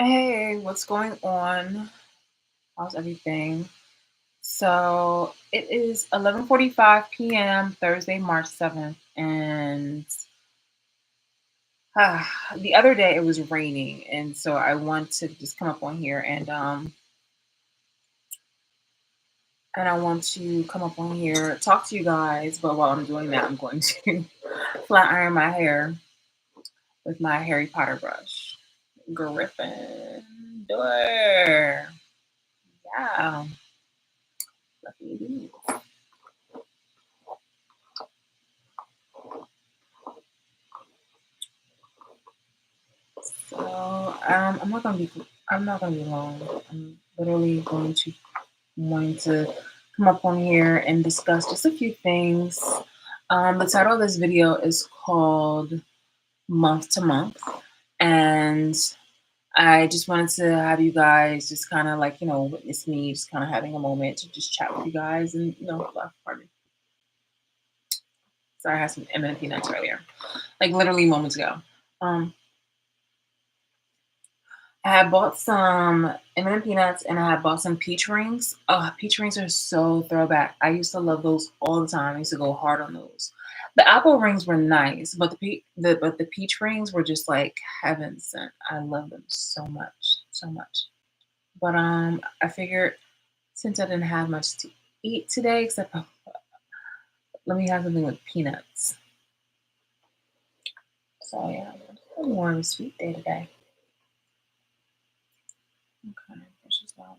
Hey, what's going on? How's everything? So it is 11:45 p.m. Thursday, March 7th, and the other day it was raining, and so I want to just come up on here and I want to come up on here talk to you guys. But while I'm doing that, I'm going to flat iron my hair with my Harry Potter brush. Gryffindor. Yeah, let me do. So I'm not gonna be long. I'm literally going to want to come up on here and discuss just a few things. The title of this video is called Month to Month, and I just wanted to have you guys just kind of like witness me just kind of having a moment to just chat with you guys and pardon me. Sorry, I had some M&M nuts earlier, like literally moments ago. Um, I had bought some M&M peanuts and I had bought some peach rings. Oh, peach rings are so throwback. I used to love those all the time. I used to go hard on those. The apple rings were nice, but the peach rings were just like heaven sent. I love them so much, so much. But I figured since I didn't have much to eat today, except let me have something with peanuts. So yeah, it's more of a sweet day today. Okay, there's just that.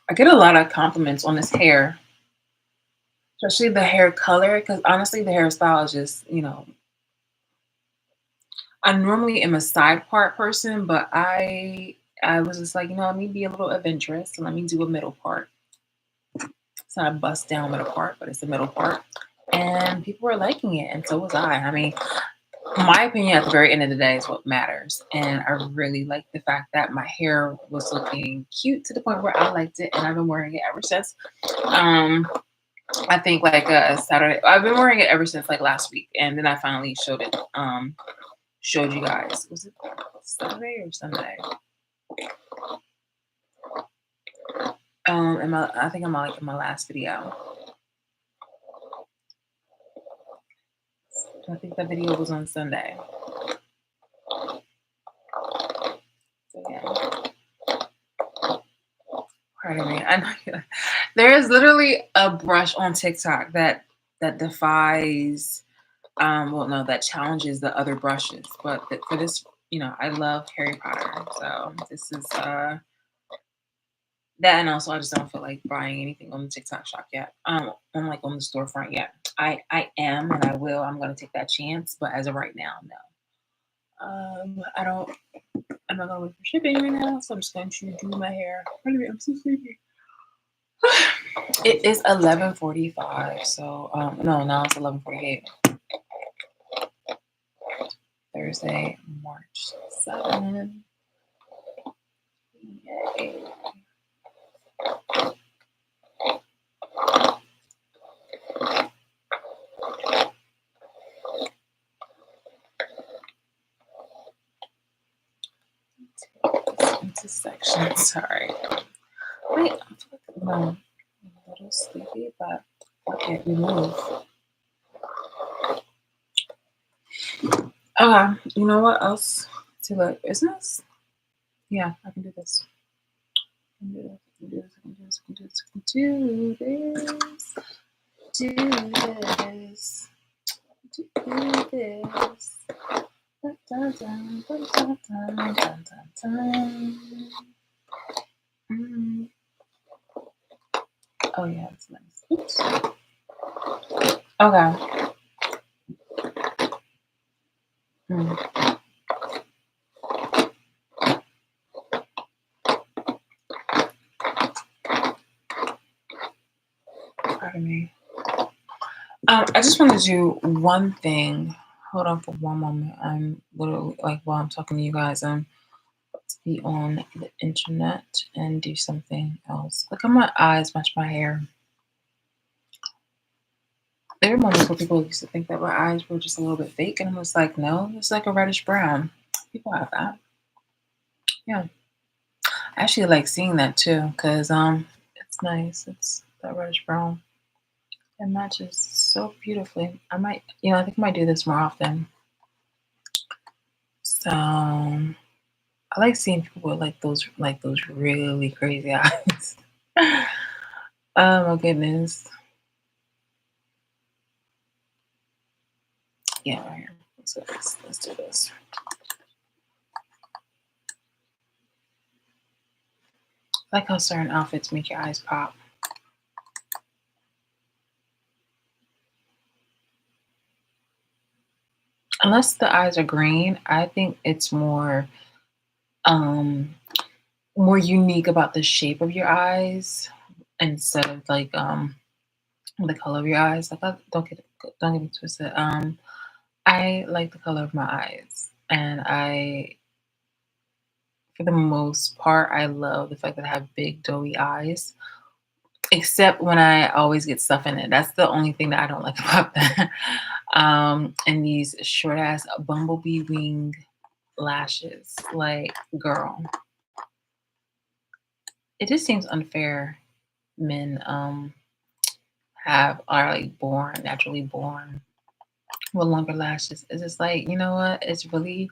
I get a lot of compliments on this hair, especially the hair color, because honestly, the hairstyle is just, I normally am a side part person, but I was just like, let me be a little adventurous and let me do a middle part. It's not a bust down middle part, but it's a middle part. And people were liking it, and so was I. I mean, my opinion at the very end of the day is what matters. And I really liked the fact that my hair was looking cute to the point where I liked it, and I've been wearing it ever since. Um, I think like Saturday. I've been wearing it ever since like last week, and then I finally showed it. Showed you guys. Was it Saturday or Sunday? I think I'm like in my last video. I think that video was on Sunday. So yeah. Pardon me. I know there is literally a brush on TikTok that defies well no that challenges the other brushes. But for this, I love Harry Potter. So this is that, and also I just don't feel like buying anything on the TikTok shop yet. On like on the storefront yet. I am and I will. I'm gonna take that chance, but as of right now, no. I don't. I'm not gonna wait for shipping right now, so I'm just going to do my hair. Anyway, I'm so sleepy. It is 11:45, so no, now it's 11:48. Thursday, March 7th. Yay. Into section. Sorry. Wait, I'm a little sleepy, but okay, we move. You know what else to look? Isn't this? Yeah, I can do this. I can do this. I can do this. I can do this. I can do this. Do this. Do this. Dun, dun, dun, dun, dun, dun, dun, dun, dun. Mm. Oh yeah, that's nice. Oops. Okay. Mm. Pardon me. I just want to do one thing. Hold on for one moment. I'm literally like while I'm talking to you guys, be on the internet and do something else. Look at my eyes match my hair. There were moments where people used to think that my eyes were just a little bit fake, and I was like, no, it's like a reddish brown. People have that. Yeah, I actually like seeing that too because it's nice. It's that reddish brown. It matches so beautifully. I might, I think I might do this more often. So I like seeing people with like those really crazy eyes. Oh my goodness. Yeah, right here. Let's do this. I like how certain outfits make your eyes pop. Unless the eyes are green, I think it's um more unique about the shape of your eyes instead of like the color of your eyes. Like don't get me twisted. I like the color of my eyes, and for the most part, I love the fact that I have big doughy eyes. Except when I always get stuff in it. That's the only thing that I don't like about that. And these short ass bumblebee wing lashes. Like, girl, it just seems unfair. Men have are like naturally born with longer lashes. It's just like, you know what? It's really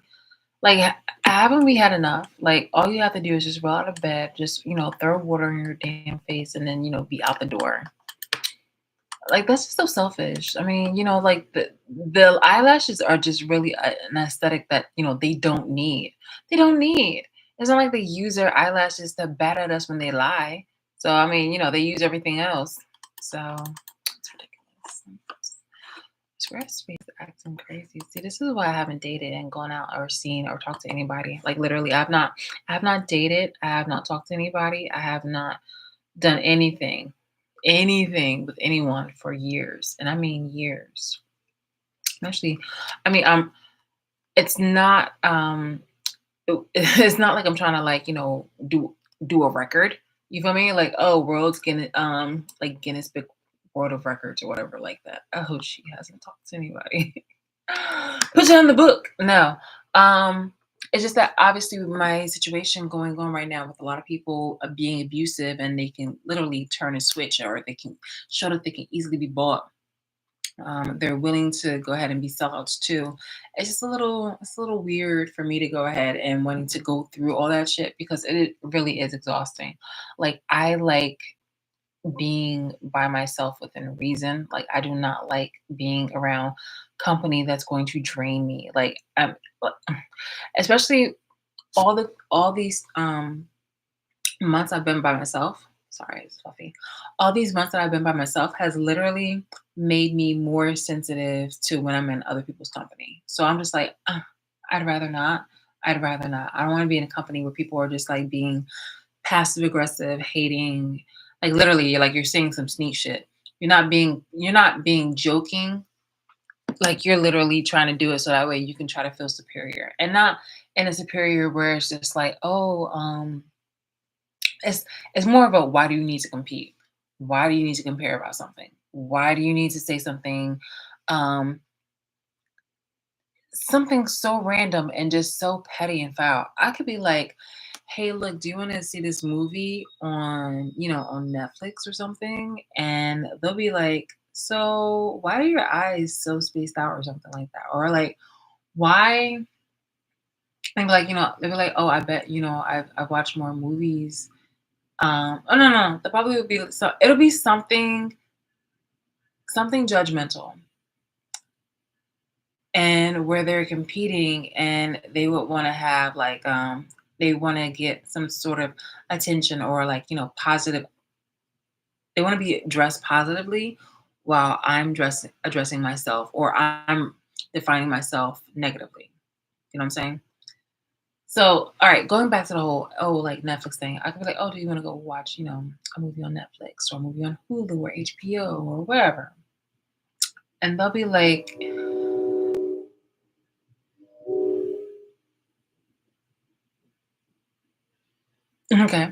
like haven't we had enough? Like all you have to do is just roll out of bed, just throw water in your damn face, and then be out the door. Like that's just so selfish. I mean, like the eyelashes are just really an aesthetic that they don't need. They don't need. It's not like they use their eyelashes to bat at us when they lie. So I mean, they use everything else. So it's ridiculous. Squarespace is acting crazy. See, this is why I haven't dated and gone out or seen or talked to anybody. Like literally, I have not dated. I have not talked to anybody. I have not done anything with anyone for years, and I mean years. Actually, I mean, it's not, it's not like I'm trying to like, do a record. You feel me? Like, oh, world's Guinness, like Guinness Book World of Records or whatever like that. Oh, she hasn't talked to anybody. Put you in the book. No. Um, it's just that obviously with my situation going on right now with a lot of people being abusive and they can literally turn a switch or they can show that they can easily be bought. They're willing to go ahead and be sellouts too. It's a little weird for me to go ahead and wanting to go through all that shit because it really is exhausting. Like I like being by myself within reason. Like I do not like being around company that's going to drain me. Like especially all these months I've been by myself. Sorry, it's fluffy. All these months that I've been by myself has literally made me more sensitive to when I'm in other people's company. So I'm just like, I'd rather not. I'd rather not. I don't want to be in a company where people are just like being passive aggressive, hating, like literally you're saying some sneak shit. You're not being joking, like you're literally trying to do it so that way you can try to feel superior. And not in a superior where it's just like, oh, it's more of a why do you need to compete? Why do you need to compare about something? Why do you need to say um something so random and just so petty and foul? I could be like, hey, look, do you want to see this movie on Netflix or something? And they'll be like, so why are your eyes so spaced out or something like that? Or like, why? And like, they'll be like, oh, I bet, I've watched more movies. Oh no, that probably would be so it'll be something judgmental and where they're competing and they would want to have like they want to get some sort of attention or like positive. They want to be dressed positively while I'm dressing addressing myself or I'm defining myself negatively. You know what I'm saying? So, all right, going back to the whole like Netflix thing, I could be like, oh, do you want to go watch a movie on Netflix or a movie on Hulu or HBO or wherever? And they'll be like, okay,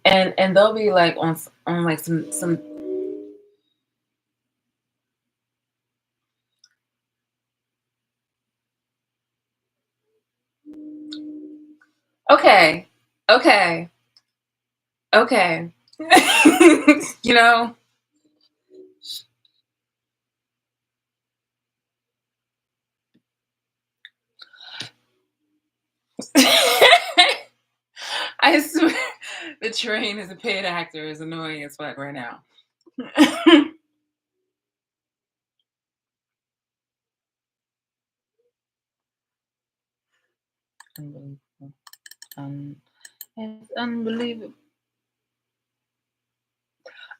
and they'll be like on like some. Okay. Okay. Okay. You know? I swear the train as a paid actor is annoying as fuck right now. Unbelievable. It's unbelievable.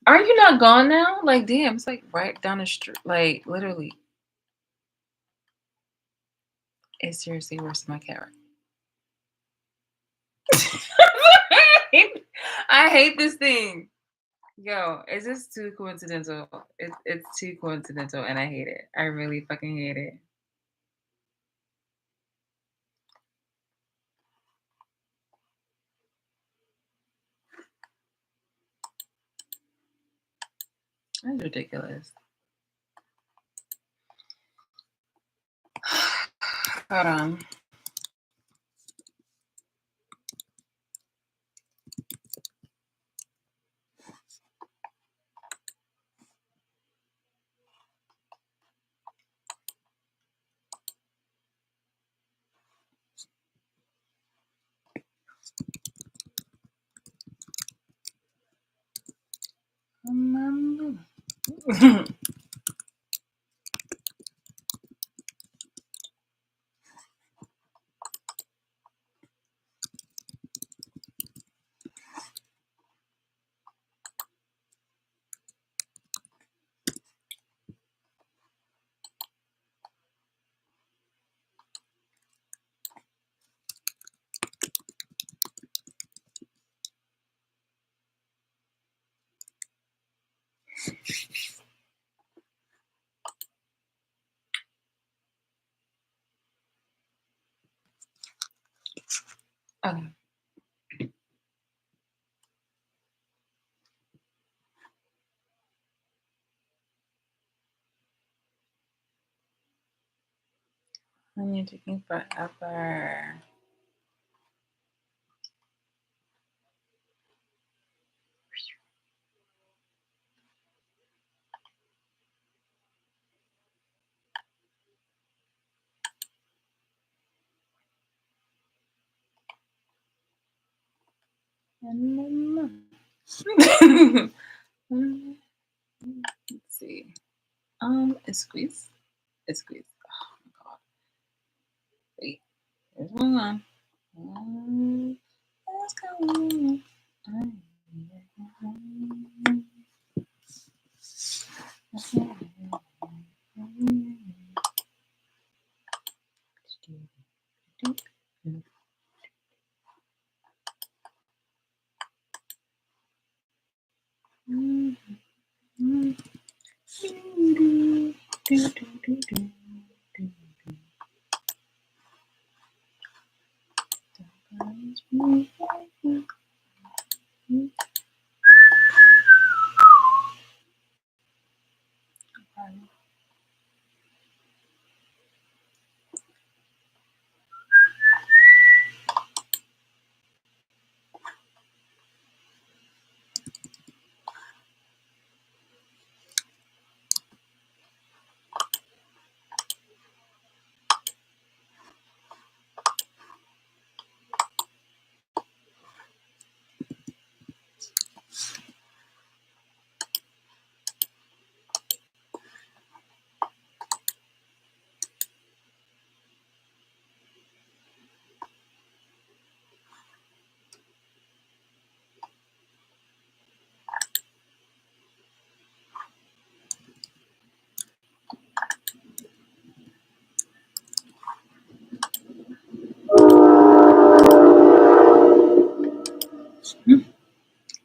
Are you not gone now? Like, damn, it's like right down the street. Like, literally. It's seriously worse than my cat. I hate this thing. Yo, it's just too coincidental. It's too coincidental and I hate it. I really fucking hate it. That's ridiculous. Hold on. Okay. When you're taking forever. Let's see. It's squeeze. It's squeeze. Oh my god. Wait. There's one on. Let's go.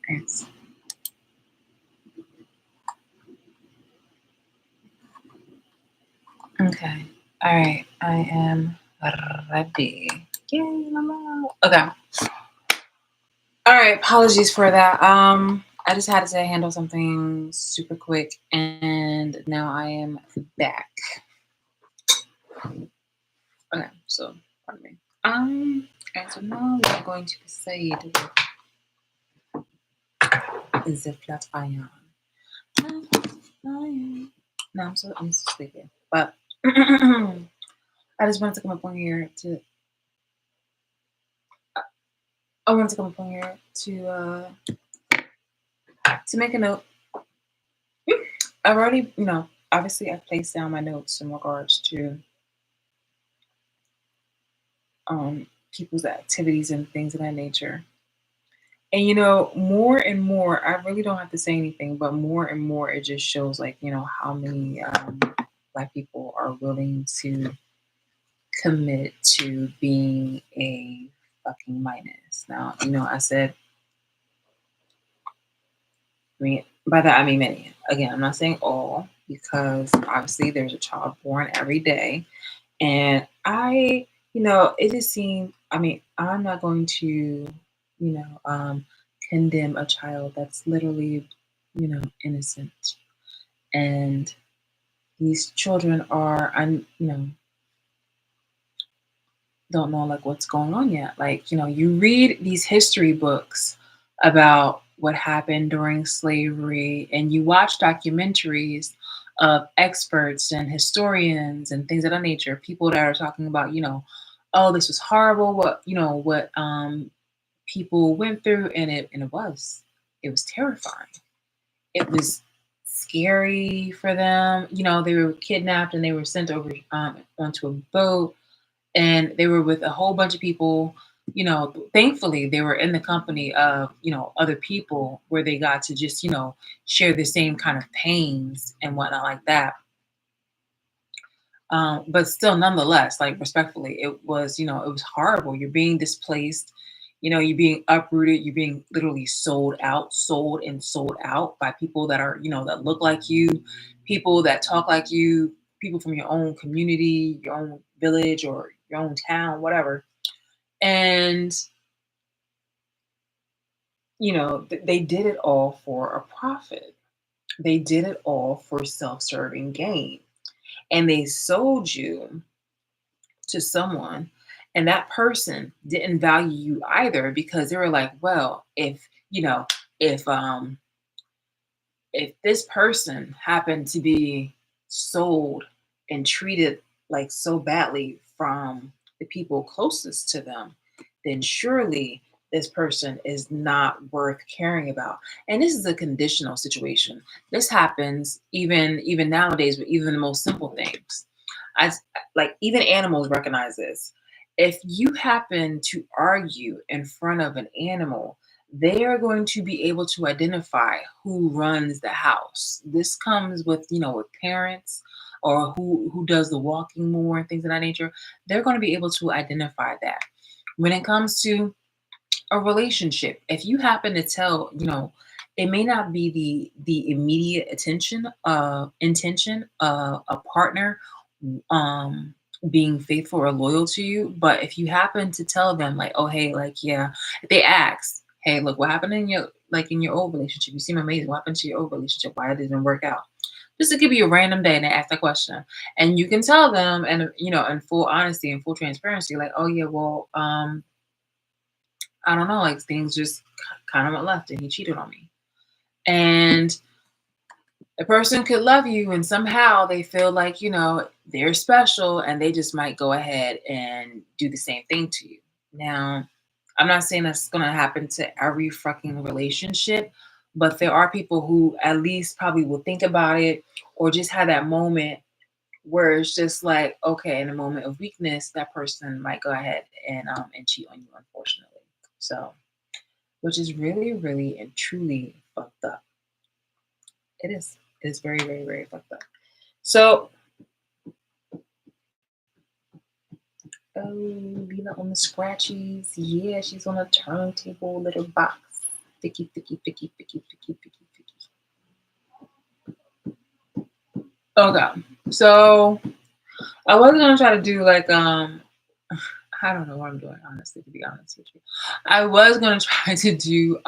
Yes. Okay. All right. I am ready. Yay, mama. Okay. All right. Apologies for that. I just had to handle something super quick, and now I am back. Okay. So, pardon me. Okay, so now we are going to proceed with the flat iron. No, I'm so sleepy. But I just wanted to come up on here I wanted to come up on here to make a note. I've already, obviously I've placed down my notes in regards to people's activities and things of that nature. And more and more, I really don't have to say anything, but more and more it just shows like, how many black people are willing to commit to being a fucking minus. Now, I said, I mean, by that I mean many. Again, I'm not saying all, because obviously there's a child born every day. And it just seemed, I mean, I'm not going to, condemn a child that's literally, innocent. And these children are, don't know like what's going on yet. Like, you read these history books about what happened during slavery, and you watch documentaries of experts and historians and things of that nature, people that are talking about, oh, this was horrible, what people went through, and it was terrifying. It was scary for them. They were kidnapped and they were sent over onto a boat, and they were with a whole bunch of people. Thankfully they were in the company of other people, where they got to just share the same kind of pains and whatnot like that. But still, nonetheless, like, respectfully, it was horrible. You're being displaced, you're being uprooted, you're being literally sold and sold out by people that are, that look like you, people that talk like you, people from your own community, your own village, or your own town, whatever. And, they did it all for a profit. They did it all for self serving gain. And they sold you to someone, and that person didn't value you either, because they were like, well, if if this person happened to be sold and treated like so badly from the people closest to them, then surely this person is not worth caring about. And this is a conditional situation. This happens even nowadays with even the most simple things. I like, even animals recognize this. If you happen to argue in front of an animal, they are going to be able to identify who runs the house. This comes with, with parents, or who does the walking more and things of that nature. They're going to be able to identify that. When it comes to a relationship, if you happen to tell, it may not be the immediate intention of a partner um being faithful or loyal to you, but if you happen to tell them like, oh, hey, like, yeah, if they ask, hey, look, what happened in your old relationship? You seem amazing. What happened to your old relationship? Why it didn't work out? Just to give you a random day and they ask that question, and you can tell them, and in full honesty and full transparency, like, oh yeah, well, I don't know, like, things just kind of went left, and he cheated on me. And the person could love you, and somehow they feel like, they're special, and they just might go ahead and do the same thing to you. Now, I'm not saying that's going to happen to every fucking relationship, but there are people who at least probably will think about it, or just have that moment where it's just like, okay, in a moment of weakness, that person might go ahead and cheat on you, unfortunately. So, which is really, really and truly fucked up. It is. It is very, very, very fucked up. So, Lena on the scratchies. Yeah, she's on a turntable little box. Thicky, thicky, thicky, thicky, thicky, thicky, thicky. Okay. So I was gonna try to do like I don't know what I'm doing, honestly, to be honest with you. I was gonna try to do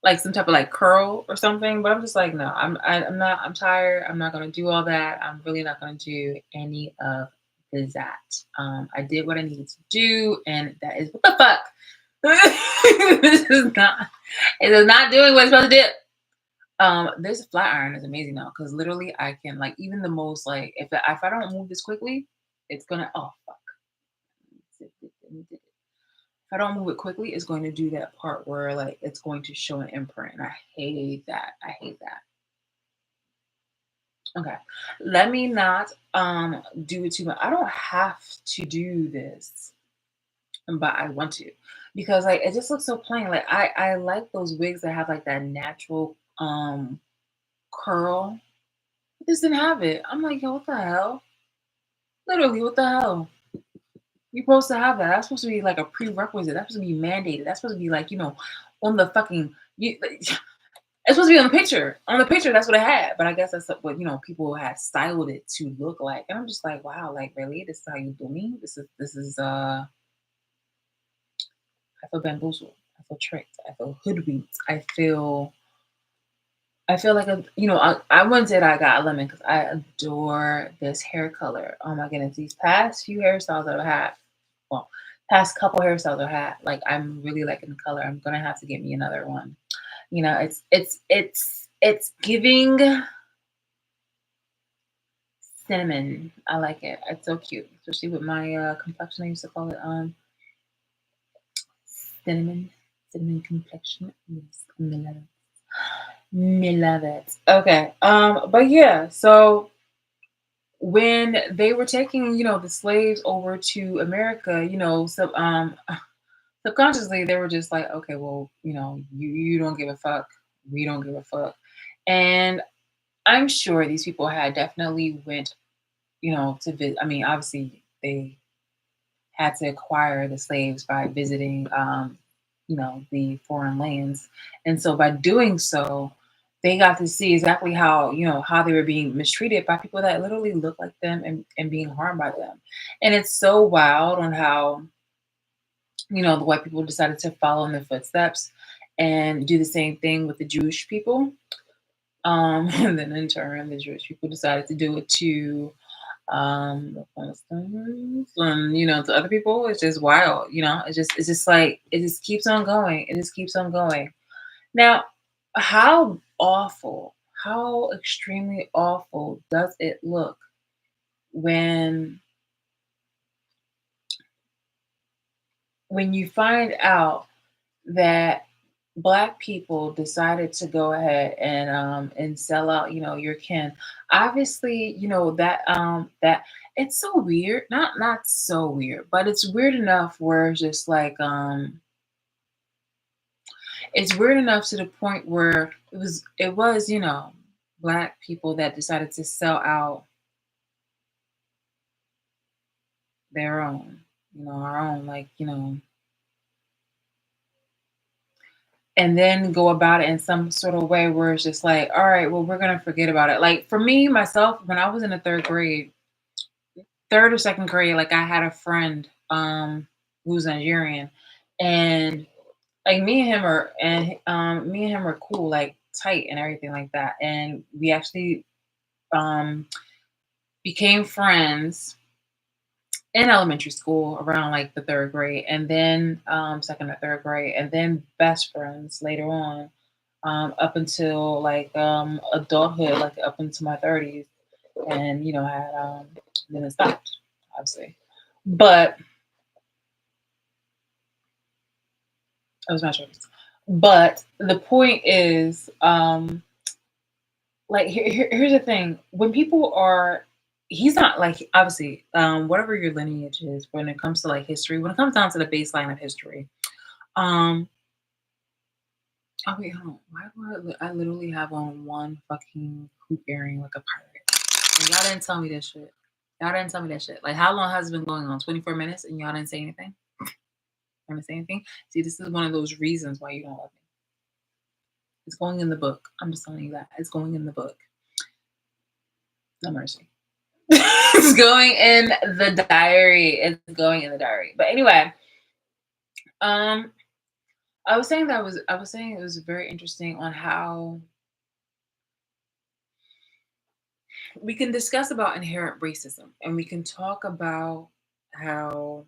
like some type of like curl or something, but I'm just like, no, I'm not, I'm tired. I'm not gonna do all that. I'm really not gonna do any of is that. I did what I needed to do, and that is what the fuck. This is not. It is not doing what it's supposed to do. This flat iron is amazing now because literally I can like even the most like if I don't move this quickly, it's gonna oh fuck. If I don't move it quickly, it's going to do that part where like it's going to show an imprint. And I hate that. I hate that. Okay. Let me not do it too much. I don't have to do this, but I want to because like it just looks so plain. Like I like those wigs that have like that natural curl. This didn't have it. I'm like, yo, what the hell? Literally, what the hell? You're supposed to have that. That's supposed to be like a prerequisite. That's supposed to be mandated. That's supposed to be like, on the fucking it's supposed to be on the picture. On the picture, that's what it had. But I guess that's what people had styled it to look like. And I'm just like, wow, like really? This is how you do me? This is I feel bamboozled. I feel tricked. I feel hoodwinked. I feel like I wouldn't say that I got a lemon because I adore this hair color. Oh my goodness, these past few hairstyles that I've had, well, past couple hairstyles I've had, like I'm really liking the color. I'm gonna have to get me another one. It's giving cinnamon. I like it. It's so cute, especially with my complexion. I used to call it cinnamon, cinnamon complexion. Yes, me love it. Me love it. Okay. But yeah, so when they were taking, the slaves over to America, subconsciously they were just like, okay, well, you don't give a fuck, we don't give a fuck, and I'm sure these people had definitely went, to visit. I mean, obviously they had to acquire the slaves by visiting, the foreign lands, and so by doing so, they got to see exactly how they were being mistreated by people that literally look like them and being harmed by them, and it's so wild on how the white people decided to follow in their footsteps and do the same thing with the Jewish people. And then in turn, the Jewish people decided to do it to the Palestinians and to other people. It's just wild, it's just like it just keeps on going. It just keeps on going. Now, how awful, how extremely awful does it look when you find out that black people decided to go ahead and sell out your kin. Obviously that it's so weird, not so weird, but it's weird enough where it's weird enough to the point where it was black people that decided to sell out their own, our own, like and then go about it in some sort of way where it's just like, all right, well, we're gonna forget about it. Like for me, myself, when I was in the third grade, third or second grade, like I had a friend who's Nigerian, and like me and him are cool, like tight and everything like that. And we actually um became friends in elementary school around like the third grade, and then second or third grade, and then best friends later on, up until like adulthood, like up into my 30s, and had then it stopped, obviously. But it was my choice. But the point is, like here's the thing: when people are, he's not like obviously, whatever your lineage is when it comes to like history, when it comes down to the baseline of history. Um, oh wait, hold on. Why do I literally have on one fucking hoop earring like a pirate? And y'all didn't tell me this shit. Y'all didn't tell me that shit. Like, how long has it been going on? 24 minutes, and y'all didn't say anything. You didn't say anything. See, this is one of those reasons why you don't love me. It's going in the book. I'm just telling you that it's going in the book. No mercy. It's going in the diary. It's going in the diary. But anyway, um, I was saying it was very interesting on how we can discuss about inherent racism, and we can talk about how,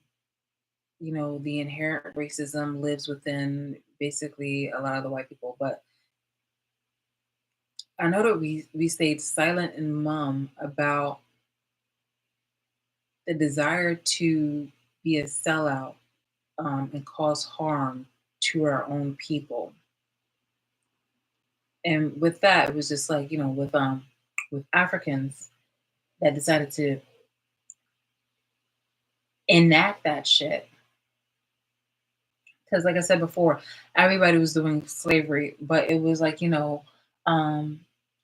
the inherent racism lives within basically a lot of the white people. But I know that we stayed silent and mum about the desire to be a sellout, and cause harm to our own people. And with that, it was just like, with Africans that decided to enact that shit. Because like I said before, everybody was doing slavery, but it was like, um,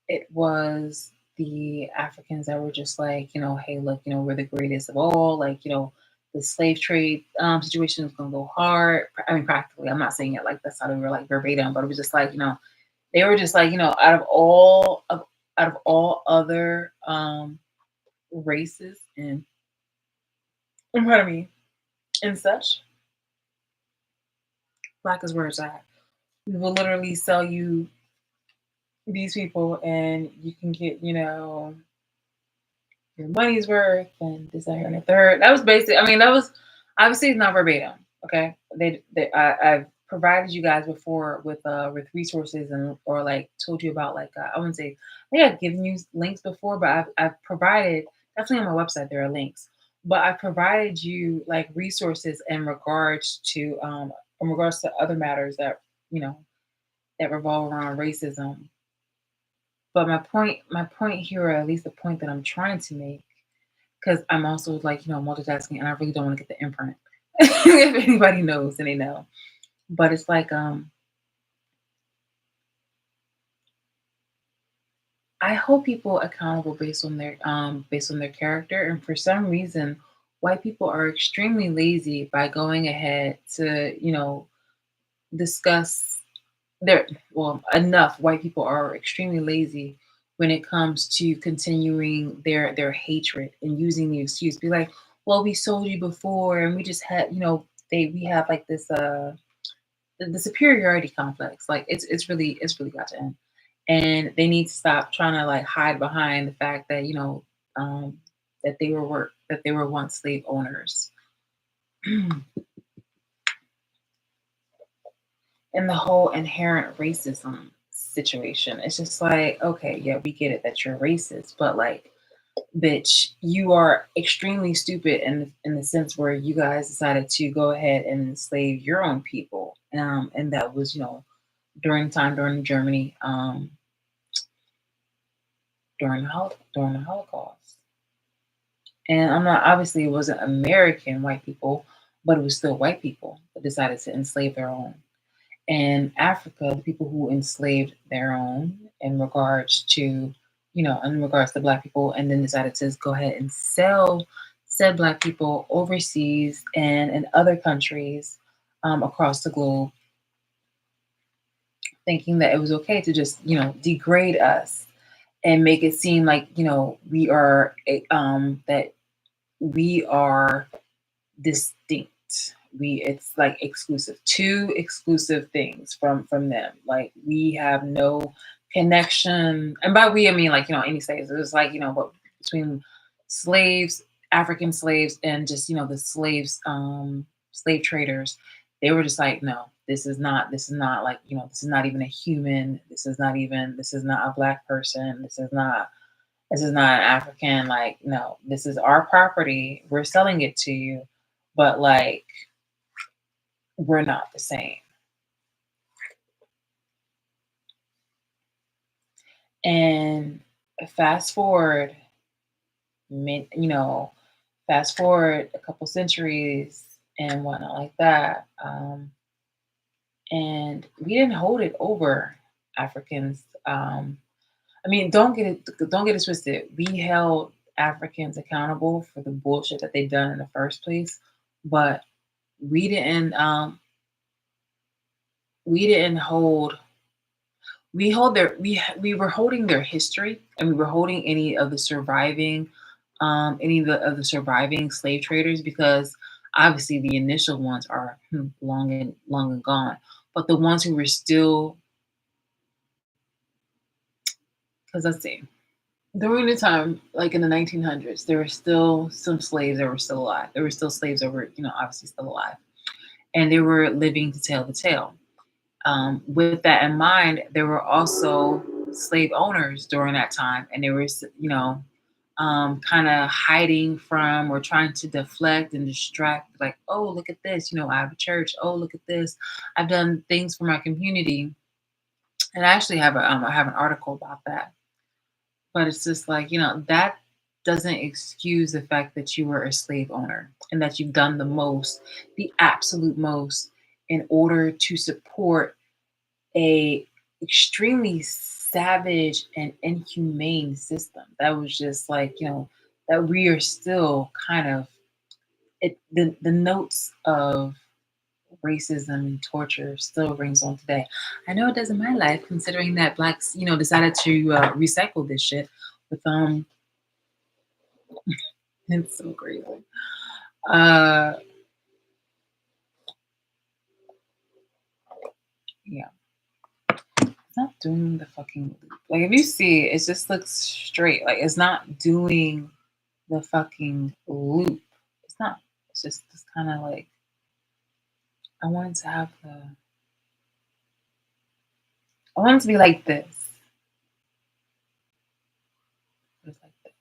it was the Africans that were just like, hey, look, we're the greatest of all. Like, the slave trade situation is gonna go hard. I mean, practically, I'm not saying it like that's how they were like verbatim, but it was just like, they were just like, out of all other races and pardon me and such, black is where it's at. We will literally sell you these people and you can get, your money's worth and this, that, and the third. That was basic. I mean, that was obviously it's not verbatim. Okay. I've provided you guys before with resources and or like told you about like I wouldn't say I think I've given you links before, but I've provided definitely on my website there are links. But I provided you like resources in regards to other matters that you know that revolve around racism. But my point here, or at least the point that I'm trying to make, because I'm also like, multitasking and I really don't want to get the imprint. If anybody knows, then they know. But it's like, I hold people accountable based on their character. And for some reason, white people are extremely lazy by going ahead to, discuss there well enough white people are extremely lazy when it comes to continuing their hatred and using the excuse be like, well, we sold you before and we just had we have like this the superiority complex. Like it's really got to end, and they need to stop trying to like hide behind the fact that um that they were once slave owners. And the whole inherent racism situation. It's just like, okay, yeah, we get it that you're racist, but like, bitch, you are extremely stupid in the sense where you guys decided to go ahead and enslave your own people, and that was during Germany, during the Holocaust. And I'm not obviously it wasn't American white people, but it was still white people that decided to enslave their own. And Africa, the people who enslaved their own in regards to black people, and then decided to go ahead and sell said black people overseas and in other countries across the globe, thinking that it was okay to just, degrade us and make it seem like, we are, that we are distinct. It's like exclusive, two exclusive things from them. Like we have no connection, and by we I mean like any slaves. It was like what between slaves, African slaves, and just the slaves, slave traders. They were just like, no, this is not like this is not even a human. This is not a black person. This is not African. Like, no, this is our property. We're selling it to you. But like, we're not the same. And fast forward, min- you know, fast forward a couple centuries and whatnot like that. And we didn't hold it over Africans. I mean, don't get it twisted. We held Africans accountable for the bullshit that they done in the first place, but we didn't we didn't hold we were holding their history, and we were holding any of the surviving slave traders, because obviously the initial ones are long and gone, but the ones who were still, because let's see, During the time, like in the 1900s, there were still some slaves that were still alive. There were still slaves that were, obviously still alive, and they were living to tell the tale. With that in mind, there were also slave owners during that time, and they were, kind of hiding from or trying to deflect and distract. Like, oh, look at this, I have a church. Oh, look at this, I've done things for my community, and I have an article about that. But it's just like, that doesn't excuse the fact that you were a slave owner and that you've done the most, the absolute most, in order to support a extremely savage and inhumane system that was just like, that we are still kind of the notes of racism and torture still rings on today. I know it does in my life, considering that blacks, decided to recycle this shit with it's so crazy. Uh, yeah, it's not doing the fucking loop. Like if you see, it just looks straight. Like it's not doing the fucking loop. It's not. It's just kind of like I wanted to have the. I want it to be like this. It's like this.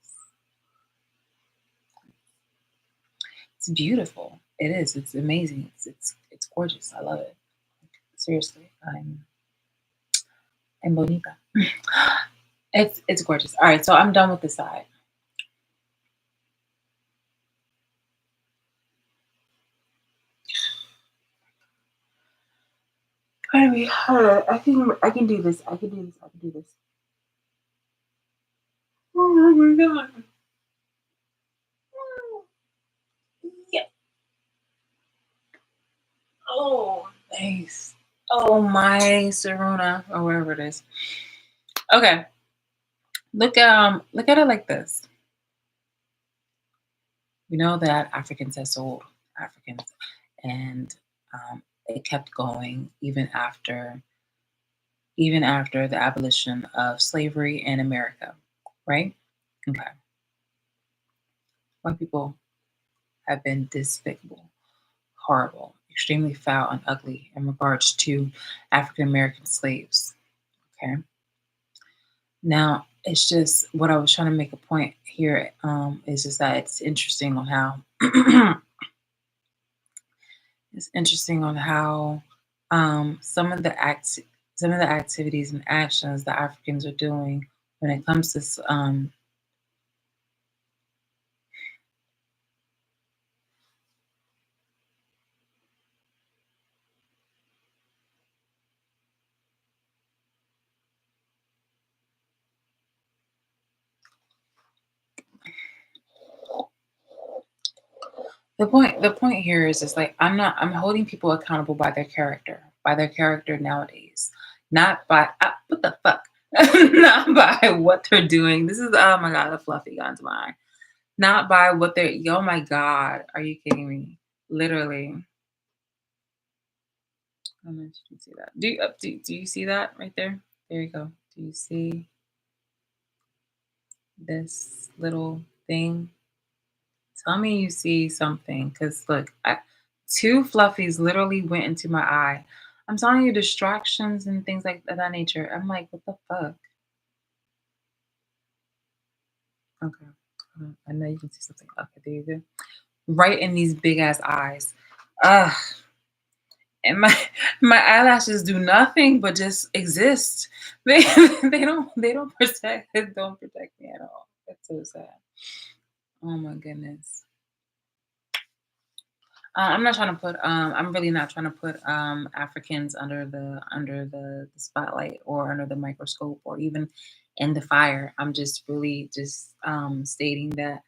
It's beautiful. It is. It's amazing. It's gorgeous. I love it. Seriously, I'm bonita. It's gorgeous. All right, so I'm done with the side. Anyway, I can do this. I can do this. I can do this. Oh my god. Yeah. Oh, nice. Oh my Saruna, or wherever it is. Okay. Look at it like this. We know that Africans have sold Africans, and it kept going even after the abolition of slavery in America, right? Okay. White people have been despicable, horrible, extremely foul and ugly in regards to African American slaves. Okay. Now, it's just what I was trying to make a point here, is just that it's interesting on how it's interesting on how some of the activities and actions that Africans are doing when it comes to the point here is just like I'm holding people accountable by their character nowadays, not by what the fuck, not by what they're doing. This is, oh my god, the fluffy got into my eye. Not by what they're, oh my god, are you kidding me? Literally. How much do you see that? Do you see that right there? There you go. Do you see this little thing? Tell me you see something, because look, two fluffies literally went into my eye. I'm telling you, distractions and things like that nature. I'm like, what the fuck? Okay. I know you can see something. Okay, there you go. Right in these big ass eyes. Ugh. And my my eyelashes do nothing but just exist. They they don't protect me at all. That's so sad. Oh my goodness. I'm really not trying to put Africans under the spotlight or under the microscope or even in the fire. I'm just really just stating that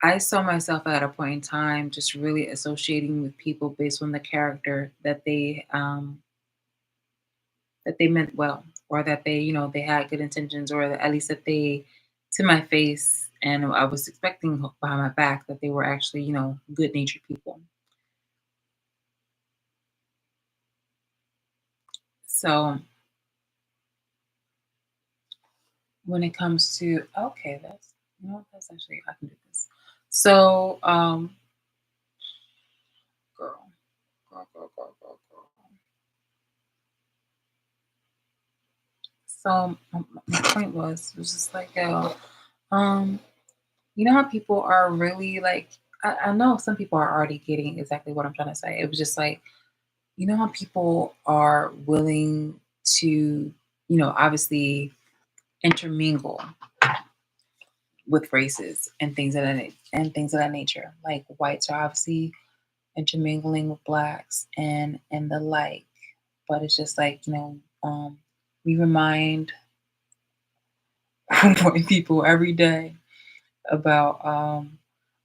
I saw myself at a point in time just really associating with people based on the character that they meant well, or that they had good intentions, or that at least that they, to my face, and I was expecting behind my back, that they were actually good natured people. So when it comes to okay, that's you know what, that's actually I can do this. So, girl, girl. So my point was just like, yo, um, you know how people are really like, I know some people are already getting exactly what I'm trying to say. It was just like, you know how people are willing to, obviously intermingle with races and things of that nature. Like whites are obviously intermingling with blacks and the like. But it's just like, we remind white people every day about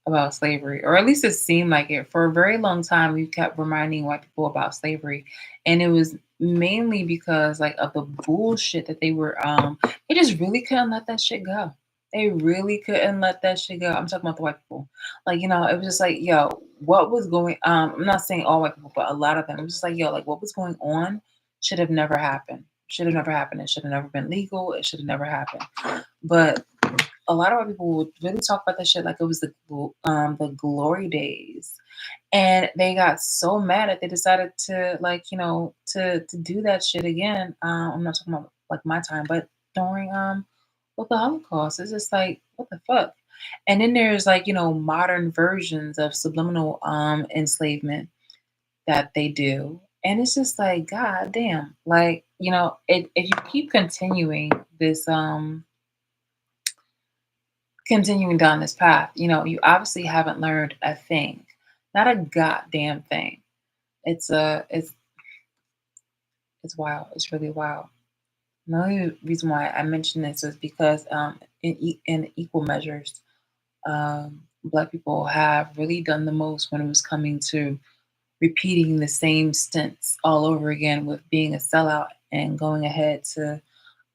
about slavery, or at least it seemed like it. For a very long time, we kept reminding white people about slavery, and it was mainly because like of the bullshit that they just really couldn't let that shit go. They really couldn't let that shit go. I'm talking about the white people. Like, it was just like, yo, what was going I'm not saying all white people, but a lot of them. It was just like, yo, like what was going on should have never happened. Should have never happened. It should have never been legal. It should have never happened. But a lot of white people would really talk about that shit like it was the glory days, and they got so mad that they decided to like to do that shit again. I'm not talking about like my time, but during with the Holocaust, it's just like what the fuck. And then there's like modern versions of subliminal enslavement that they do, and it's just like god damn, like if you keep continuing down this path, you obviously haven't learned a thing. Not a goddamn thing. It's wild. It's really wild. The only reason why I mention this is because in equal measures, Black people have really done the most when it was coming to repeating the same stints all over again with being a sellout and going ahead to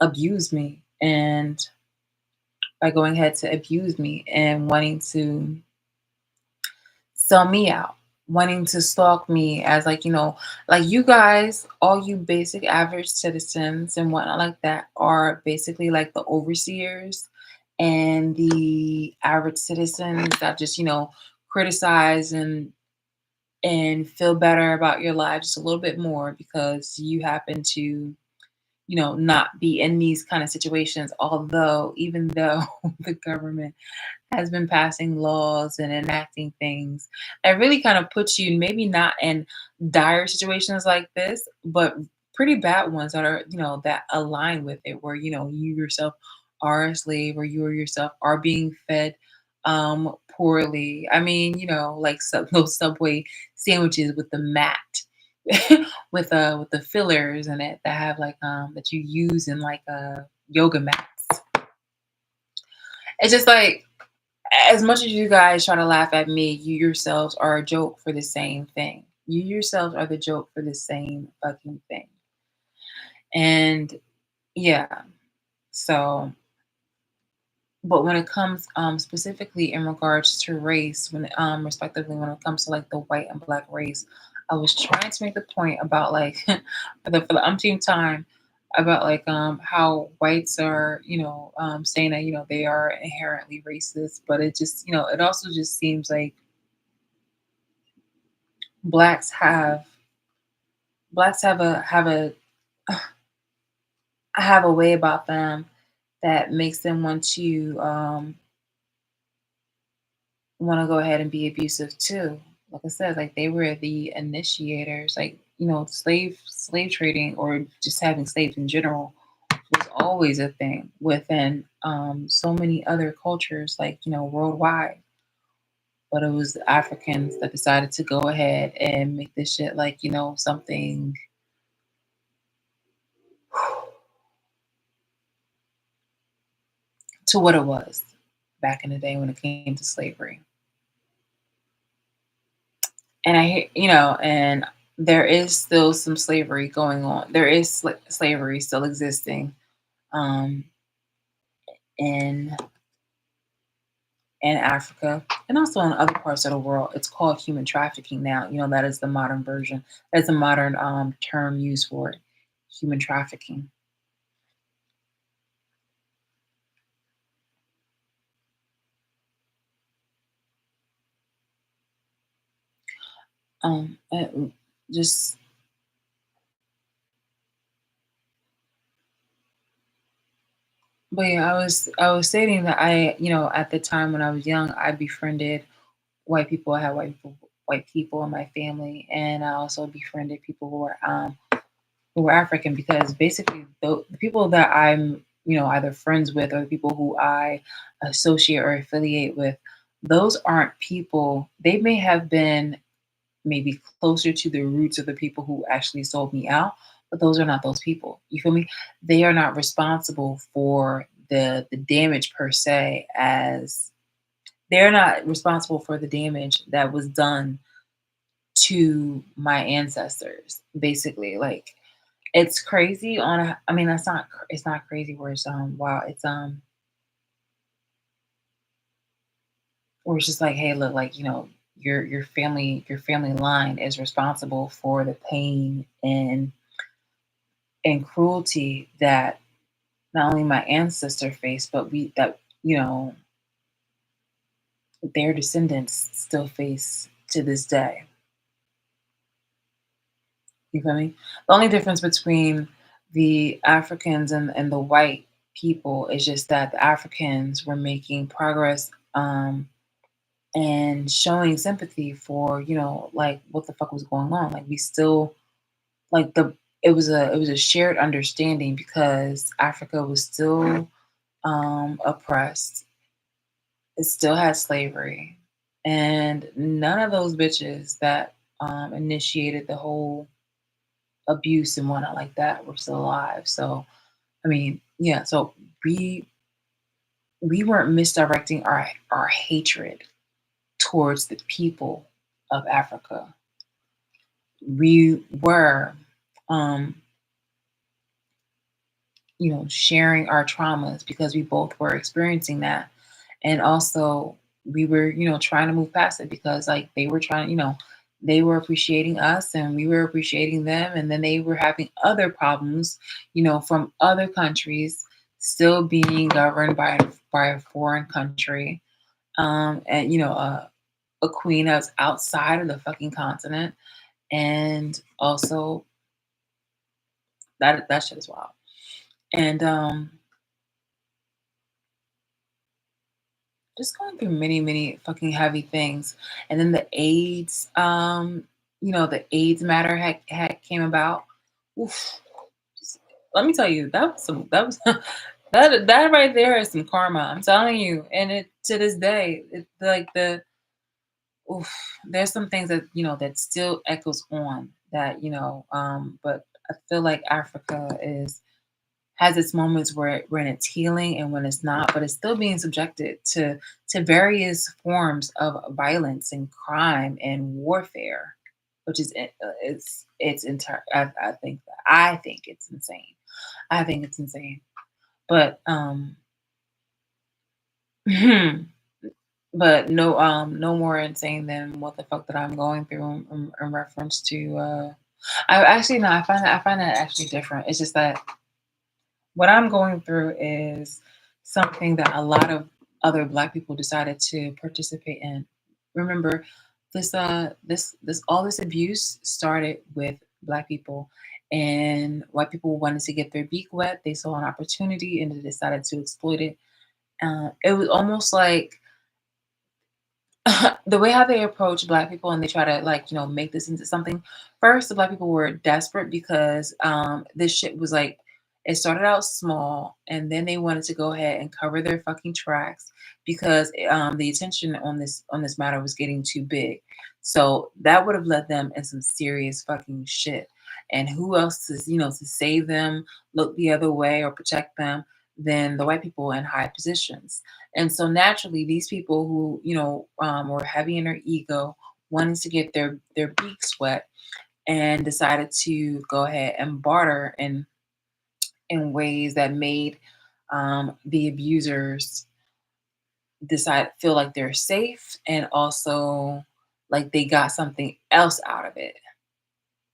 abuse me and by going ahead to abuse me and wanting to sell me out, wanting to stalk me as like, like you guys, all you basic average citizens and whatnot like that are basically like the overseers and the average citizens that just, criticize and feel better about your lives just a little bit more because you happen to not be in these kind of situations, although even though the government has been passing laws and enacting things that really kind of puts you maybe not in dire situations like this, but pretty bad ones that are, that align with it, where, you yourself are a slave or you or yourself are being fed poorly. I mean, like those Subway sandwiches with the mat with the fillers in it that have like that you use in like yoga mats. It's just like as much as you guys try to laugh at me, you yourselves are a joke for the same thing. You yourselves are the joke for the same fucking thing. And yeah, so but when it comes specifically in regards to race, when respectively when it comes to like the white and black race, I was trying to make the point about like for the umpteenth time about like how whites are saying that they are inherently racist, but it just it also just seems like blacks have blacks have a way about them that makes them want to go ahead and be abusive too. Like I said, like they were the initiators, like slave trading or just having slaves in general was always a thing within so many other cultures, like worldwide. But it was the Africans that decided to go ahead and make this shit like something to what it was back in the day when it came to slavery. And and there is still some slavery going on. There is slavery still existing um, in in Africa and also in other parts of the world. It's called human trafficking now. That is the modern version. That's a modern term used for it. Human trafficking. Just but yeah, I was stating that at the time when I was young, I befriended white people. I had white people in my family, and I also befriended people who were African, because basically the people that I'm either friends with, or the people who I associate or affiliate with, those aren't people. They may have been maybe closer to the roots of the people who actually sold me out, but those are not those people. You feel me? They are not responsible for the damage per se, as they're not responsible for the damage that was done to my ancestors. Basically, like, it's crazy on a, I mean, it's not crazy where it's wow, it's where it's just like, hey, look, like, your family line is responsible for the pain and cruelty that not only my ancestor faced, but their descendants still face to this day. You feel me? The only difference between the Africans and the white people is just that the Africans were making progress, and showing sympathy for, like, what the fuck was going on. Like, we still, like, it was a shared understanding, because Africa was still oppressed. It still had slavery, and none of those bitches that initiated the whole abuse and whatnot like that were still alive. So, I mean, yeah. So we weren't misdirecting our hatred towards the people of Africa. We were, um, sharing our traumas, because we both were experiencing that. And also, we were, trying to move past it, because, like, they were trying, they were appreciating us, and we were appreciating them. And then they were having other problems, from other countries, still being governed by a foreign country. And, a queen that's outside of the fucking continent. And also, that shit is wild. And just going through many, many fucking heavy things. And then the AIDS matter had came about. Oof. Just- Let me tell you, that was that right there is some karma. I'm telling you. And it, to this day, it's like oof, there's some things that that still echoes on that, but I feel like Africa is has its moments when it's healing and when it's not, but it's still being subjected to various forms of violence and crime and warfare, which is it's entire. I think it's insane. I think it's insane. But but no more insane than what the fuck that I'm going through in reference to. I actually no, I find that actually different. It's just that what I'm going through is something that a lot of other Black people decided to participate in. Remember, this all this abuse started with Black people, and white people wanted to get their beak wet. They saw an opportunity and they decided to exploit it. It was almost like the way how they approach Black people, and they try to, like, make this into something. First, the Black people were desperate because this shit was like, it started out small, and then they wanted to go ahead and cover their fucking tracks, because the attention on this matter was getting too big. So that would have led them in some serious fucking shit. And who else to save them, look the other way, or protect them than the white people in high positions? And so naturally, these people who, were heavy in their ego, wanted to get their beaks wet, and decided to go ahead and barter in ways that made the abusers feel like they're safe, and also like they got something else out of it.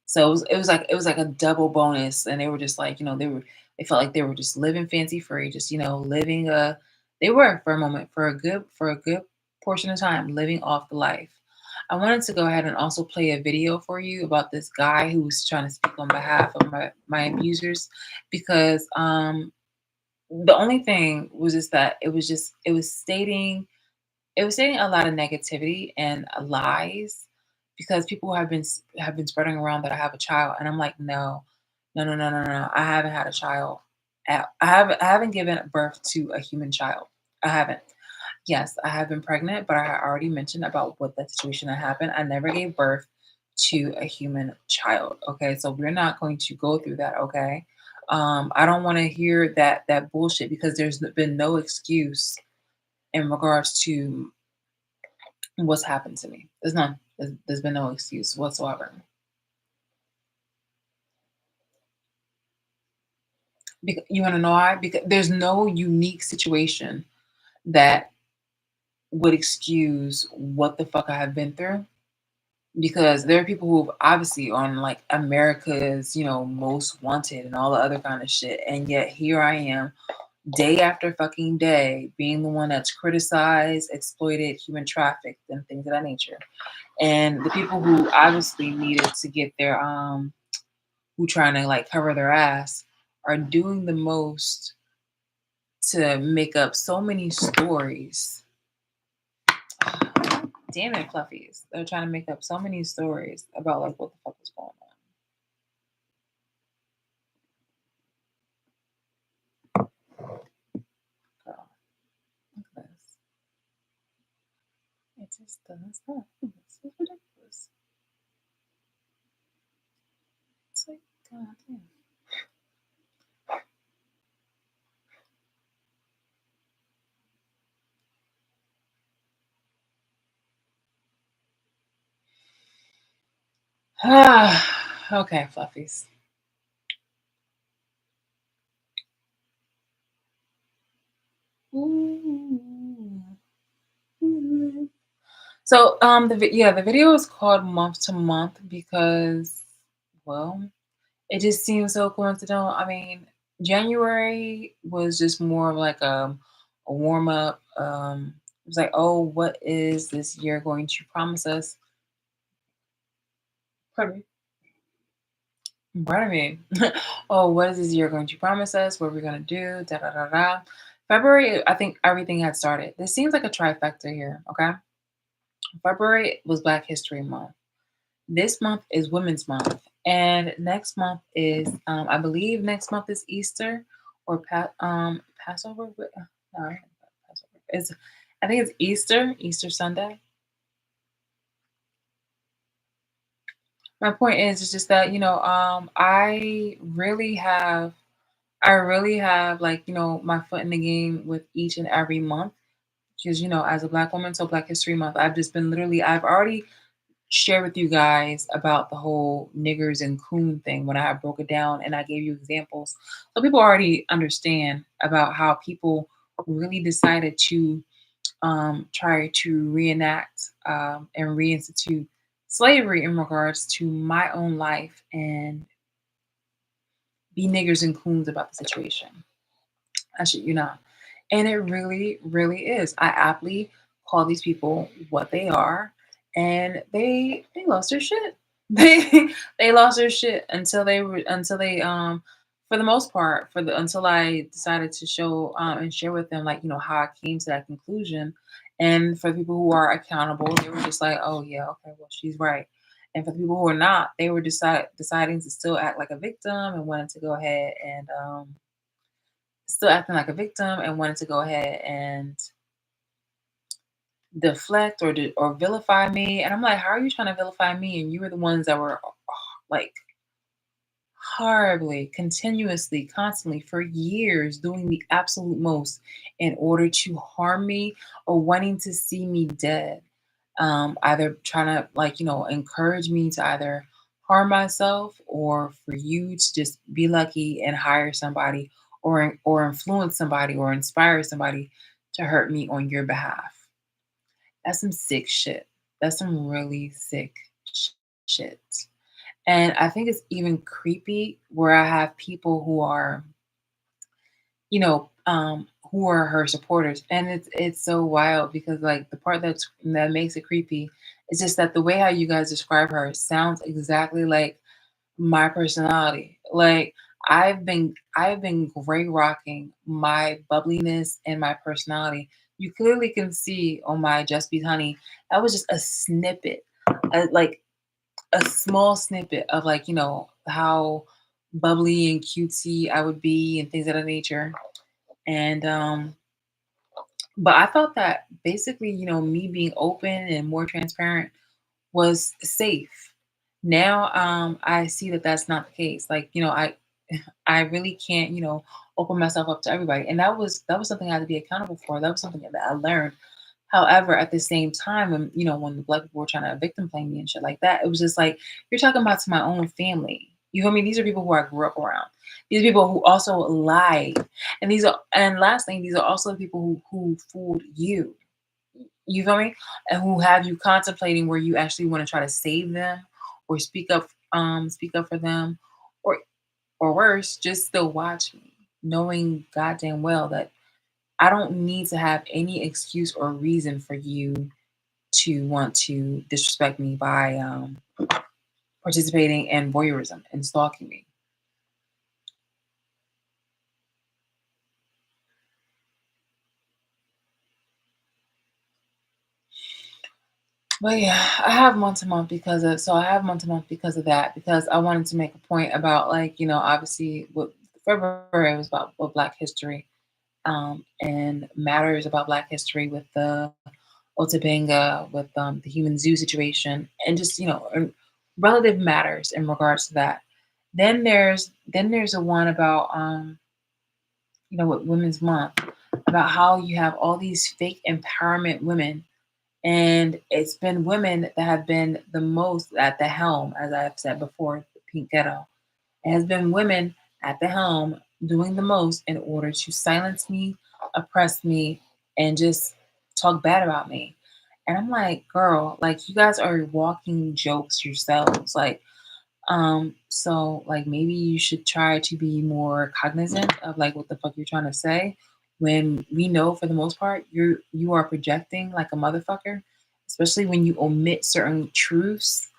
So it was like a double bonus, and they were just like, they felt like they were just living fancy free, just living a they were for a moment, for a good portion of time, living off the life. I wanted to go ahead and also play a video for you about this guy who was trying to speak on behalf of my abusers, because the only thing was just that it was stating a lot of negativity and lies, because people have been spreading around that I have a child, and I'm like, no, no, no, no, no, no. I haven't had a child. I haven't given birth to a human child. I haven't. Yes, I have been pregnant, but I had already mentioned about what that situation that happened. I never gave birth to a human child. Okay, so we're not going to go through that. Okay, I don't want to hear that bullshit, because there's been no excuse in regards to what's happened to me. There's none. There's been no excuse whatsoever. Because, you want to know why? Because there's no unique situation that would excuse what the fuck I have been through. Because there are people who obviously on like America's, most wanted and all the other kind of shit. And yet here I am, day after fucking day, being the one that's criticized, exploited, human trafficked, and things of that nature. And the people who obviously needed to get their who trying to like cover their ass are doing the most to make up so many stories. Damn it, fluffies. They're trying to make up so many stories about like what the fuck was going on. Girl, look at this. It just does not. This is ridiculous. It's like, god damn. Okay, fluffies. Ooh. So the video is called Month to Month because, well, it just seems so coincidental. I mean, January was just more of like a warm up. It was like, oh, what is this year going to promise us? Pardon me. Pardon me. Oh, what is this year going to promise us? What are we going to do? Da da da da. February, I think everything had started. This seems like a trifecta here. Okay. February was Black History Month. This month is Women's Month, and next month is, I believe, next month is Easter or Passover. No, Passover. I think it's Easter Sunday. My point is, it's just that I really have like my foot in the game with each and every month, because as a Black woman, so Black History Month, I've already share with you guys about the whole niggers and coon thing when I broke it down and I gave you examples. So people already understand about how people really decided to try to reenact and reinstitute slavery in regards to my own life and be niggers and coons about the situation. I shit you not. And it really, really is. I aptly call these people what they are, and they lost their shit. They lost their shit until they for the most part for the until I decided to show and share with them like how I came to that conclusion. And for the people who are accountable, they were just like, oh yeah, okay, well she's right. And for the people who are not, they were deciding to still act like a victim and wanted to go ahead and still acting like a victim and wanted to go ahead and deflect or vilify me. And I'm like, how are you trying to vilify me? And you were the ones that were like horribly, continuously, constantly for years doing the absolute most in order to harm me or wanting to see me dead. Either trying to encourage me to either harm myself or for you to just be lucky and hire somebody or influence somebody or inspire somebody to hurt me on your behalf. That's some sick shit. That's some really sick shit. And I think it's even creepy where I have people who are her supporters. And it's so wild because like the part that makes it creepy It's just that the way how you guys describe her sounds exactly like my personality. Like I've been gray rocking my bubbliness and my personality. You clearly can see on my Just Be Honey, that was just a snippet, like a small snippet of like, how bubbly and cutesy I would be and things of that nature. And but I felt that basically, me being open and more transparent was safe. Now, I see that that's not the case. Like, I really can't, open myself up to everybody. And that was something I had to be accountable for. That was something that I learned. However, at the same time, when the black people were trying to victim blame me and shit like that, it was just like you're talking about to my own family. You feel me? These are people who I grew up around. These are people who also lied, and last thing, these are also the people who fooled you. You feel me? And who have you contemplating where you actually want to try to save them or speak up for them, or or worse, just still watch me, knowing goddamn well that I don't need to have any excuse or reason for you to want to disrespect me by participating in voyeurism and stalking me. But yeah, I have month to month because of that, because I wanted to make a point about, like, obviously what February was about, Black History, and matters about Black history with the Otabanga, with the Human Zoo situation, and just relative matters in regards to that. Then there's a one about with Women's Month, about how you have all these fake empowerment women, and it's been women that have been the most at the helm, as I've said before, the pink ghetto. It has been women at the helm doing the most in order to silence me, oppress me, and just talk bad about me. And I'm like, girl, like, you guys are walking jokes yourselves. Like, so like maybe you should try to be more cognizant of like what the fuck you're trying to say, when we know for the most part you are projecting like a motherfucker, especially when you omit certain truths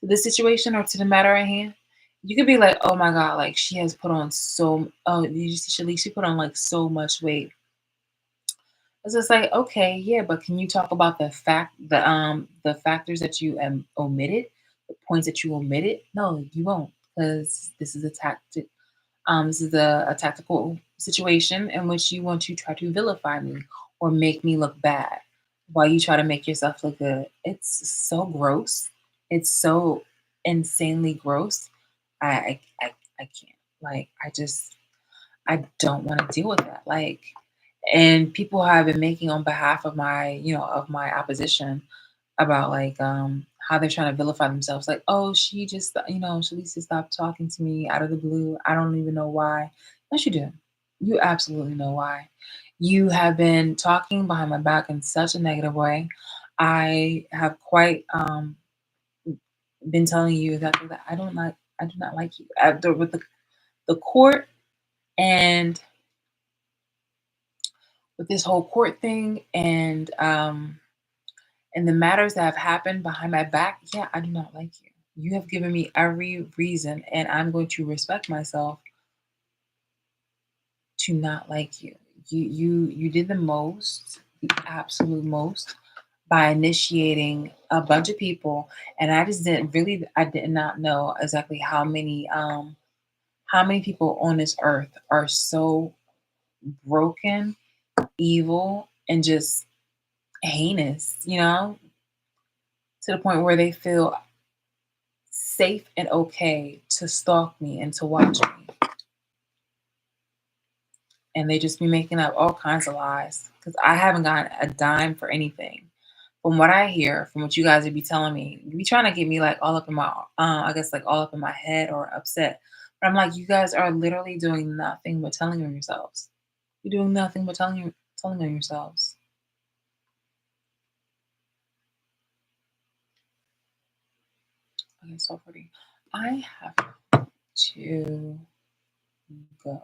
to the situation or to the matter at hand. You could be like, oh my god, like she has put on so oh you see she put on like so much weight. It's just like, okay, yeah, but can you talk about the factors that you omitted, the points that you omitted? No, you won't, because this is a tactical situation in which you want to try to vilify me or make me look bad while you try to make yourself look good. It's so gross. It's so insanely gross. I can't. Like, I don't want to deal with that. Like, and people have been making on behalf of my opposition about like how they're trying to vilify themselves, like, oh, she just Shalisa stopped talking to me out of the blue, I don't even know why. Yes, you do. You absolutely know why. You have been talking behind my back in such a negative way. I have quite been telling you exactly that I do not like you after with the court, and with this whole court thing, and the matters that have happened behind my back. Yeah, I do not like you. You have given me every reason, and I'm going to respect myself to not like you. You did the most, the absolute most, by initiating a bunch of people, and I did not know exactly how many people on this earth are so broken, evil, and just heinous, to the point where they feel safe and okay to stalk me and to watch me. And they just be making up all kinds of lies, because I haven't gotten a dime for anything. From what I hear, from what you guys would be telling me, you be trying to get me like all up in my, I guess like all up in my head or upset. But I'm like, you guys are literally doing nothing but telling on yourselves. You're doing nothing but telling on yourselves. Okay, so pretty. I have to go.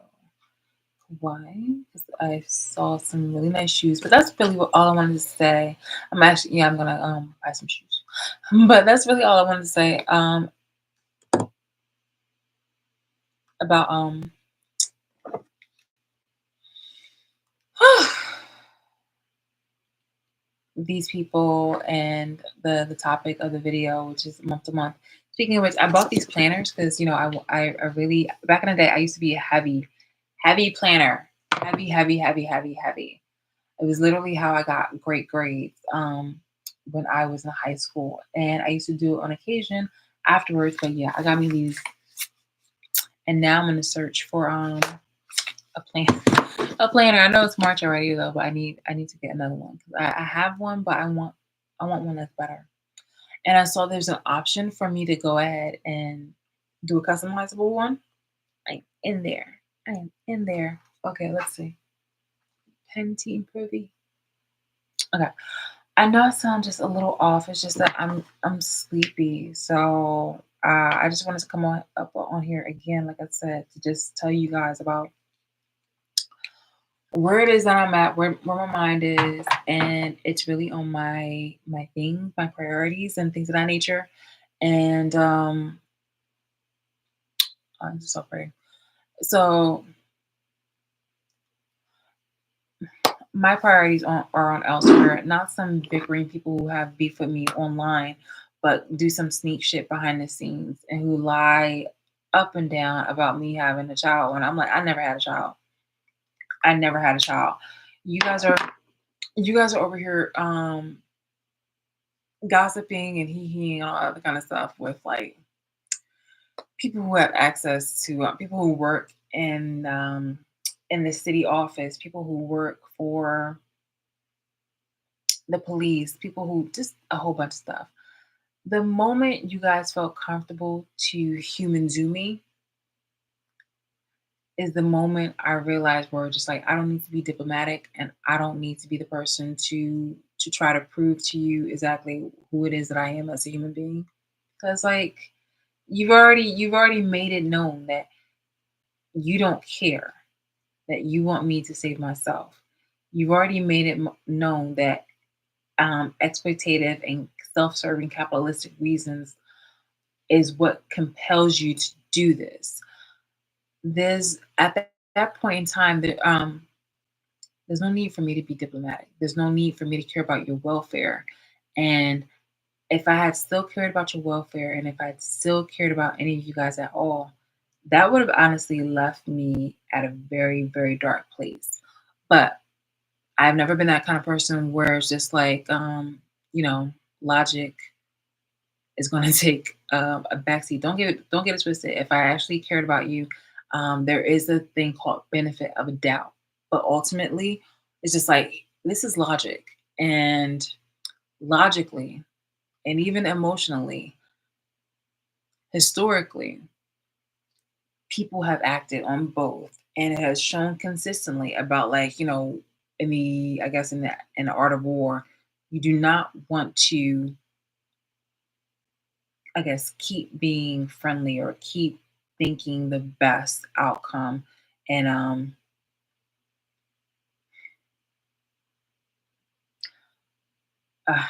Why? Because I saw some really nice shoes, but that's really all I wanted to say. I'm gonna buy some shoes. But that's really all I wanted to say about these people and the topic of the video, which is month to month. Speaking of which, I bought these planners because I really, back in the day I used to be a heavy planner, heavy. It was literally how I got great grades when I was in high school, and I used to do it on occasion afterwards. But yeah, I got me these, and now I'm in a search for a plan a planner. I know it's March already though, but I need to get another one because I have one, but I want one that's better. And I saw there's an option for me to go ahead and do a customizable one. I'm in there. I am in there. Okay, let's see. Pantene Privy. Okay. I know I sound just a little off. It's just that I'm sleepy. So I just wanted to come on up on here again, like I said, to just tell you guys about where it is that I'm at, where my mind is, and it's really on my things, my priorities, and things of that nature. And I'm just so afraid. So my priorities are on elsewhere, not some bickering people who have beef with me online, but do some sneak shit behind the scenes and who lie up and down about me having a child. And I'm like, I never had a child. I never had a child. You guys are you guys are over here gossiping and hee and all other kind of stuff with like people who have access to people who work in the city office, people who work for the police, people who just a whole bunch of stuff. The moment you guys felt comfortable to human zoo me is the moment I realized we're just like I don't need to be diplomatic and I don't need to be the person to try to prove to you exactly who it is that I am as a human being. Because like you've already made it known that you don't care, that you want me to save myself. You've already made it known that exploitative and self-serving capitalistic reasons is what compels you to do this. There's at that point in time there's no need for me to be diplomatic. There's no need for me to care about your welfare. And if I had still cared about your welfare and if I had still cared about any of you guys at all, that would have honestly left me at a very, very dark place. But I've never been that kind of person where it's just like, you know, logic is going to take a backseat. Don't get it twisted. If I actually cared about you, there is a thing called benefit of a doubt. But ultimately, it's just like this is logic, and logically, and even emotionally, historically, people have acted on both, and it has shown consistently about like in the I guess in the art of war, you do not want to I guess, keep being friendly or keep thinking the best outcome. And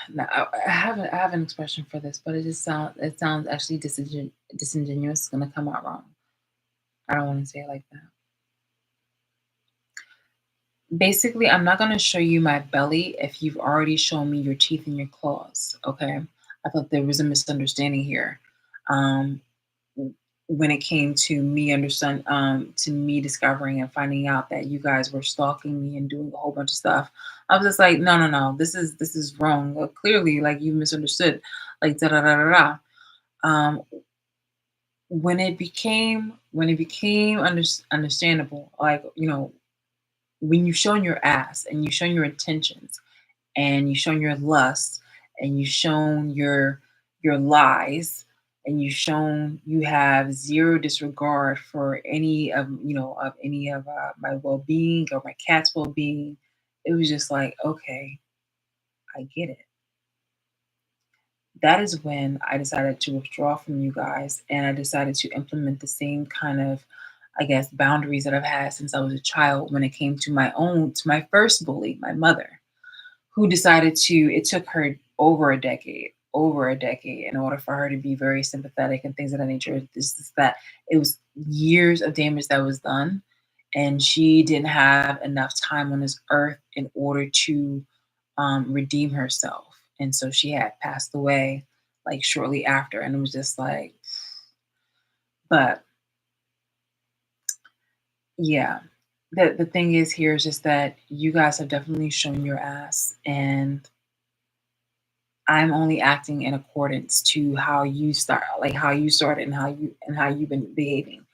no, I have an expression for this, but it sounds actually disingenuous. It's gonna come out wrong. I don't want to say it like that. Basically, I'm not gonna show you my belly if you've already shown me your teeth and your claws. Okay, I thought there was a misunderstanding here. Um, when it came to me discovering and finding out that you guys were stalking me and doing a whole bunch of stuff. I was just like, no, this is wrong. Well, clearly, like you misunderstood, like da da da da da. Um, when it became understandable, like when you've shown your ass and you've shown your intentions and you've shown your lust and you've shown your lies and you've shown you have zero disregard for any of my well-being or my cat's well-being. It was just like, okay, I get it. That is when I decided to withdraw from you guys and I decided to implement the same kind of, I guess, boundaries that I've had since I was a child when it came to my first bully, my mother, who decided to, it took her over a decade. over a decade in order for her to be very sympathetic and things of that nature. This is that it was years of damage that was done, and she didn't have enough time on this earth in order to redeem herself. And so she had passed away like shortly after, and it was just like, but yeah. The thing is here is just that you guys have definitely shown your ass, and I'm only acting in accordance to how you start, like how you started and how you've been behaving.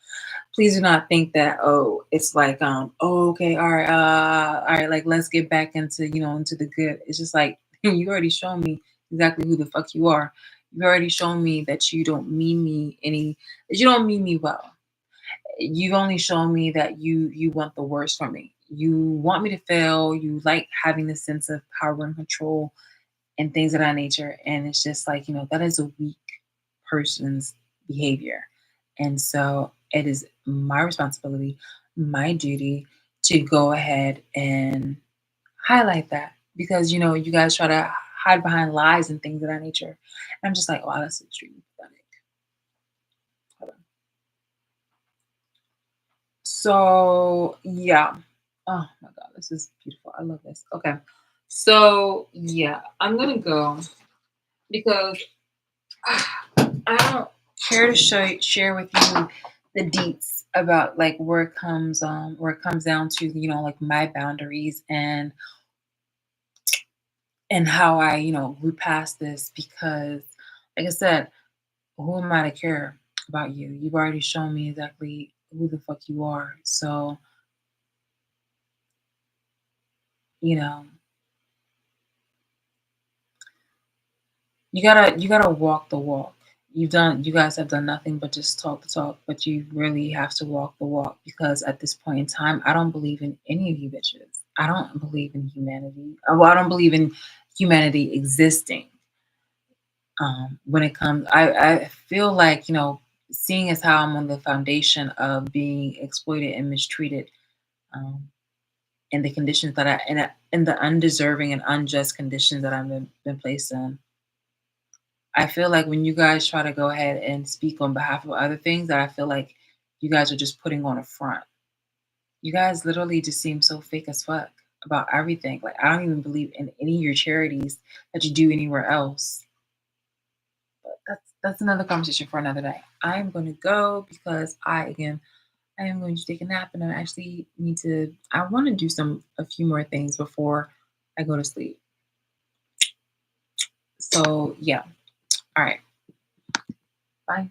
Please do not think that, oh, it's like, oh, okay, all right, like let's get back into, into the good. It's just like you already shown me exactly who the fuck you are. You've already shown me that you don't mean me well. You've only shown me that you want the worst for me. You want me to fail. You like having this sense of power and control and things of that nature. And it's just like, that is a weak person's behavior. And so it is my responsibility, my duty to go ahead and highlight that because, you guys try to hide behind lies and things of that nature. And I'm just like, wow, that's extremely pathetic. Hold on. So, yeah. Oh my God, this is beautiful. I love this. Okay. So, yeah, I'm going to go because I don't care to share with you the deets about like where it comes down to like my boundaries and how I grew past this because like I said, who am I to care about you? You've already shown me exactly who the fuck you are. So you know you gotta walk the walk. You guys have done nothing but just talk the talk, but you really have to walk the walk because at this point in time, I don't believe in any of you bitches. I don't believe in humanity. Well, I don't believe in humanity existing. When it comes, I feel like seeing as how I'm on the foundation of being exploited and mistreated, um, in the conditions that in the undeserving and unjust conditions that I've been placed in. I feel like when you guys try to go ahead and speak on behalf of other things, that I feel like you guys are just putting on a front. You guys literally just seem so fake as fuck about everything. Like I don't even believe in any of your charities that you do anywhere else. But that's another conversation for another day. I am going to go because I am going to take a nap and I actually I want to do a few more things before I go to sleep. So yeah. All right. Bye.